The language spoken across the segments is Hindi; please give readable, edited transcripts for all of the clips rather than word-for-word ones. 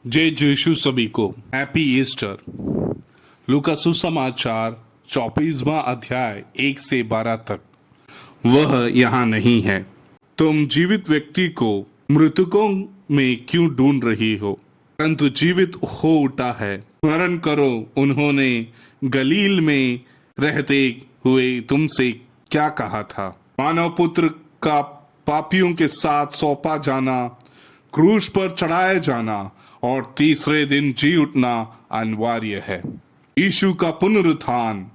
जय यीशु सभी को हैप्पी ईस्टर। लूका सुसमाचार 24वां अध्याय 1 से 12 तक। वह यहाँ नहीं है। तुम जीवित व्यक्ति को मृतकों में क्यों ढूंढ रही हो, परंतु जीवित हो उठा है। स्मरण करो, उन्होंने गलील में रहते हुए तुमसे क्या कहा था, मानव पुत्र का पापियों के साथ सौंपा जाना, क्रूस पर चढ़ाया जाना और तीसरे दिन जी उठना अनिवार्य है। यीशु का पुनरुत्थान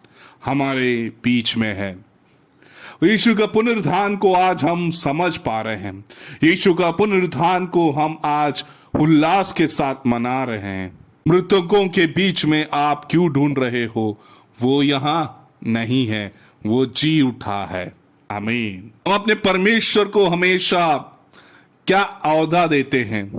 हमारे बीच में है। यीशु का पुनरुत्थान को आज हम समझ पा रहे हैं। यीशु का पुनरुत्थान को हम आज उल्लास के साथ मना रहे हैं। मृतकों के बीच में आप क्यों ढूंढ रहे हो, वो यहाँ नहीं है, वो जी उठा है। आमीन। हम अपने परमेश्वर को हमेशा क्या औदा देते हैं?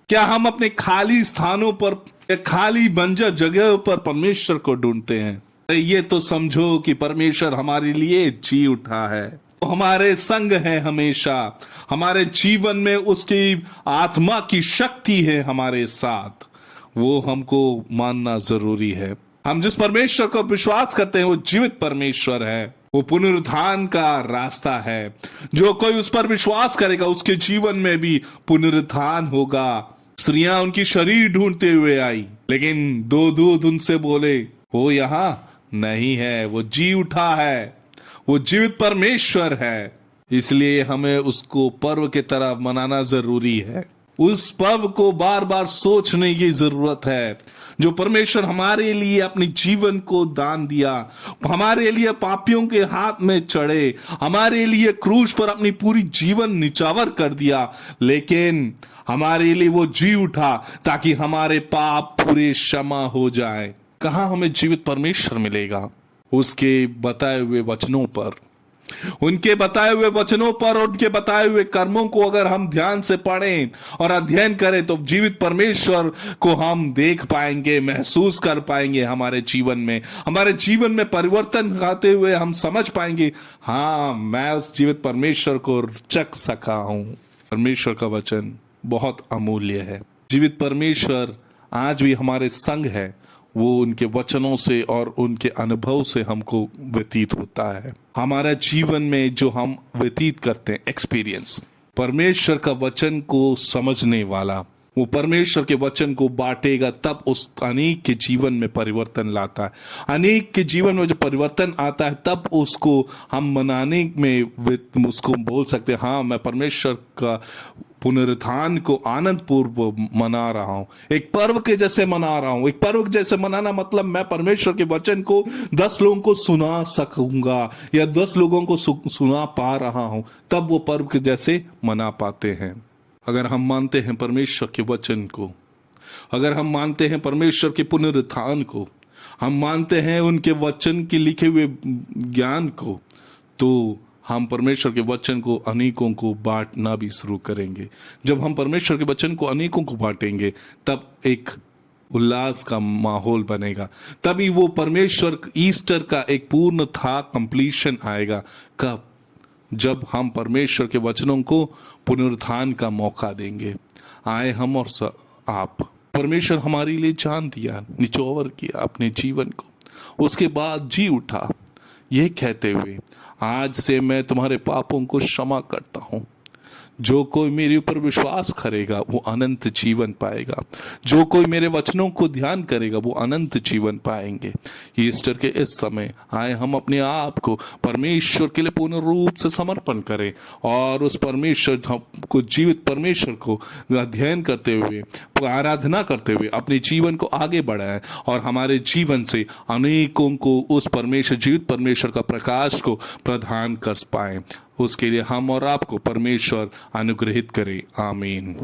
क्या हम अपने खाली स्थानों पर या खाली बंजर जगहों पर परमेश्वर को ढूंढते हैं? ये तो समझो कि परमेश्वर हमारे लिए जी उठा है, वो हमारे संग है हमेशा। हमारे जीवन में उसकी आत्मा की शक्ति है हमारे साथ, वो हमको मानना जरूरी है। हम जिस परमेश्वर को विश्वास करते हैं वो जीवित परमेश्वर है, वो पुनरुत्थान का रास्ता है। जो कोई उस पर विश्वास करेगा उसके जीवन में भी पुनरुत्थान होगा। स्त्रियां उनकी शरीर ढूंढते हुए आई, लेकिन दो दूत उनसे बोले वो यहाँ नहीं है, वो जी उठा है, वो जीवित परमेश्वर है। इसलिए हमें उसको पर्व के तरह मनाना जरूरी है। उस पर्व को बार बार सोचने की जरूरत है, जो परमेश्वर हमारे लिए अपने जीवन को दान दिया, हमारे लिए पापियों के हाथ में चढ़े, हमारे लिए क्रूस पर अपनी पूरी जीवन निछावर कर दिया, लेकिन हमारे लिए वो जी उठा ताकि हमारे पाप पूरे क्षमा हो जाए। कहाँ हमें जीवित परमेश्वर मिलेगा? उसके बताए हुए वचनों पर, उनके बताए हुए वचनों पर और उनके बताए हुए कर्मों को अगर हम ध्यान से पढ़ें और अध्ययन करें तो जीवित परमेश्वर को हम देख पाएंगे, महसूस कर पाएंगे। हमारे जीवन में परिवर्तन आते हुए हम समझ पाएंगे, हाँ, मैं उस जीवित परमेश्वर को चख सका हूं। परमेश्वर का वचन बहुत अमूल्य है। जीवित परमेश्वर आज भी हमारे संग है। वो उनके वचनों से और उनके अनुभव से हमको व्यतीत होता है। हमारा जीवन में जो हम व्यतीत करते हैं एक्सपीरियंस, परमेश्वर का वचन को समझने वाला, वो परमेश्वर के वचन को बांटेगा, तब उस अनेक के जीवन में परिवर्तन लाता है। अनेक के जीवन में जो परिवर्तन आता है तब उसको हम मनाने में उसको बोल सकते हैं, हाँ, मैं परमेश्वर का पुनरुत्थान को आनंद पूर्व मना रहा हूं, एक पर्व के जैसे मना रहा हूं। एक पर्व जैसे मनाना मतलब मैं परमेश्वर के वचन को 10 लोगों को सुना सकूंगा या 10 लोगों को सुना पा रहा हूं, तब वो पर्व के जैसे मना पाते हैं। अगर हम मानते हैं परमेश्वर के वचन को, अगर हम मानते हैं परमेश्वर के पुनरुत्थान को, हम मानते हैं उनके वचन के लिखे हुए ज्ञान को, तो हम परमेश्वर के वचन को अनेकों को बांटना भी शुरू करेंगे। जब हम परमेश्वर के वचन को अनेकों को बांटेंगे तब एक उल्लास का माहौल बनेगा। तभी वो परमेश्वर ईस्टर का एक पूर्ण था कंप्लीशन आएगा। कब? जब हम परमेश्वर के वचनों को पुनरुत्थान का मौका देंगे। आए हम और आप, परमेश्वर हमारे लिए जान दिया, निछावर किया अपने जीवन को, उसके बाद जी उठा, यह कहते हुए आज से मैं तुम्हारे पापों को क्षमा करता हूं। जो कोई मेरे ऊपर विश्वास करेगा वो अनंत जीवन पाएगा। जो कोई मेरे वचनों को ध्यान करेगा वो अनंत जीवन पाएंगे। ईस्टर के इस समय आए हम अपने आप को परमेश्वर के लिए पूर्ण रूप से समर्पण करें और उस परमेश्वर को, जीवित परमेश्वर को अध्ययन करते हुए, आराधना करते हुए अपने जीवन को आगे बढ़ाएं और हमारे जीवन से अनेकों को उस परमेश्वर, जीवित परमेश्वर का प्रकाश को प्रदान कर पाएं। उसके लिए हम और आपको परमेश्वर अनुग्रहित करे। आमीन।